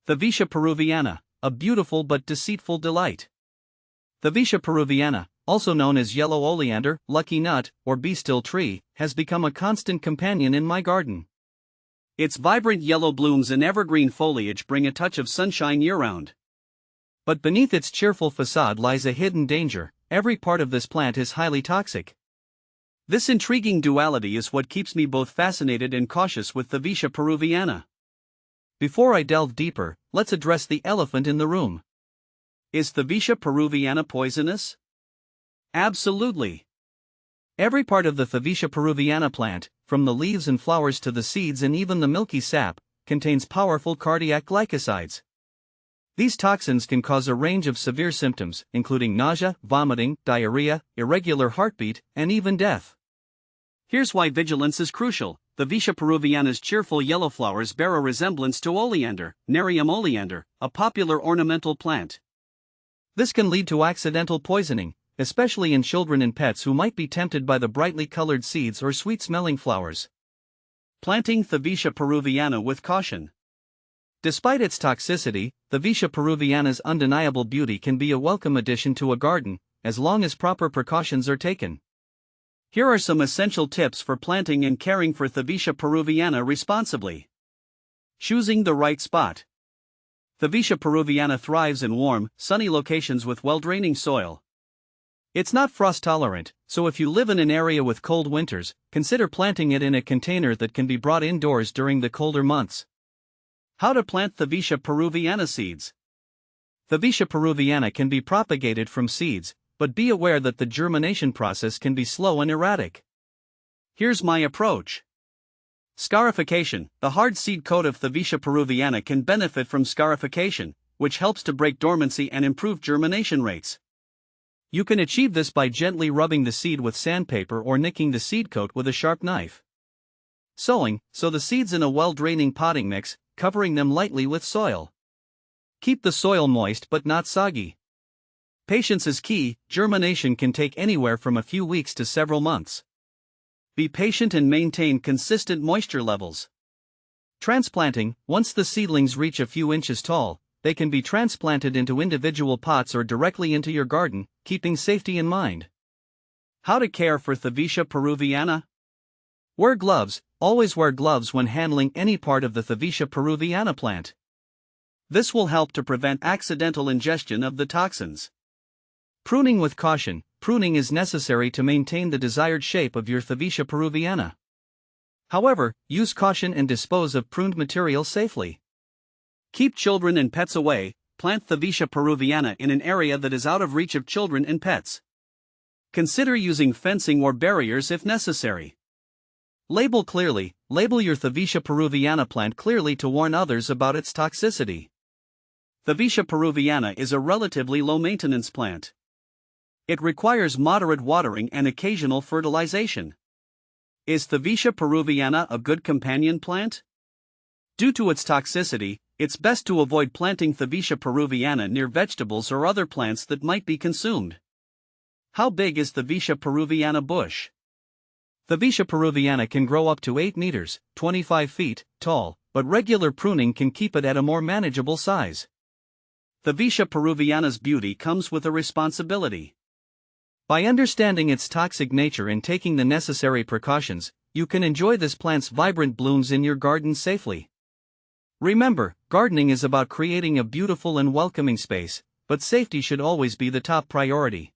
Thevetia peruviana, a beautiful but deceitful delight. Thevetia peruviana, also known as yellow oleander, lucky nut, or be-still tree, has become a constant companion in my garden. Its vibrant yellow blooms and evergreen foliage bring a touch of sunshine year-round. But beneath its cheerful facade lies a hidden danger. Every part of this plant is highly toxic. This intriguing duality is what keeps me both fascinated and cautious with Thevetia peruviana. Before I delve deeper, let's address the elephant in the room. Is Thevetia peruviana poisonous? Absolutely. Every part of the Thevetia peruviana plant, from the leaves and flowers to the seeds and even the milky sap, contains powerful cardiac glycosides. These toxins can cause a range of severe symptoms, including nausea, vomiting, diarrhea, irregular heartbeat, and even death. Here's why vigilance is crucial. Thevetia peruviana's cheerful yellow flowers bear a resemblance to oleander, Nerium oleander, a popular ornamental plant. This can lead to accidental poisoning, especially in children and pets who might be tempted by the brightly colored seeds or sweet-smelling flowers. Planting Thevetia peruviana with caution. Despite its toxicity, Thevetia peruviana's undeniable beauty can be a welcome addition to a garden, as long as proper precautions are taken. Here are some essential tips for planting and caring for Thevetia peruviana responsibly. Choosing the right spot. Thevetia peruviana thrives in warm, sunny locations with well-draining soil. It's not frost-tolerant, so if you live in an area with cold winters, consider planting it in a container that can be brought indoors during the colder months. How to plant Thevetia peruviana seeds. Thevetia peruviana can be propagated from seeds, but be aware that the germination process can be slow and erratic. Here's my approach. Scarification. The hard seed coat of Thevetia peruviana can benefit from scarification, which helps to break dormancy and improve germination rates. You can achieve this by gently rubbing the seed with sandpaper or nicking the seed coat with a sharp knife. Sowing. Sow the seeds in a well-draining potting mix, covering them lightly with soil. Keep the soil moist but not soggy. Patience is key. Germination can take anywhere from a few weeks to several months. Be patient and maintain consistent moisture levels. Transplanting. Once the seedlings reach a few inches tall, they can be transplanted into individual pots or directly into your garden, keeping safety in mind. How to care for Thevetia peruviana? Wear gloves. Always wear gloves when handling any part of the Thevetia peruviana plant. This will help to prevent accidental ingestion of the toxins. Pruning with caution. Pruning is necessary to maintain the desired shape of your Thevetia peruviana. However, use caution and dispose of pruned material safely. Keep children and pets away. Plant Thevetia peruviana in an area that is out of reach of children and pets. Consider using fencing or barriers if necessary. Label clearly. Label your Thevetia peruviana plant clearly to warn others about its toxicity. Thevetia peruviana is a relatively low-maintenance plant. It requires moderate watering and occasional fertilization. Is Thevetia peruviana a good companion plant? Due to its toxicity, it's best to avoid planting Thevetia peruviana near vegetables or other plants that might be consumed. How big is Thevetia peruviana bush? Thevetia peruviana can grow up to 8 meters, 25 feet, tall, but regular pruning can keep it at a more manageable size. Thevetia peruviana's beauty comes with a responsibility. By understanding its toxic nature and taking the necessary precautions, you can enjoy this plant's vibrant blooms in your garden safely. Remember, gardening is about creating a beautiful and welcoming space, but safety should always be the top priority.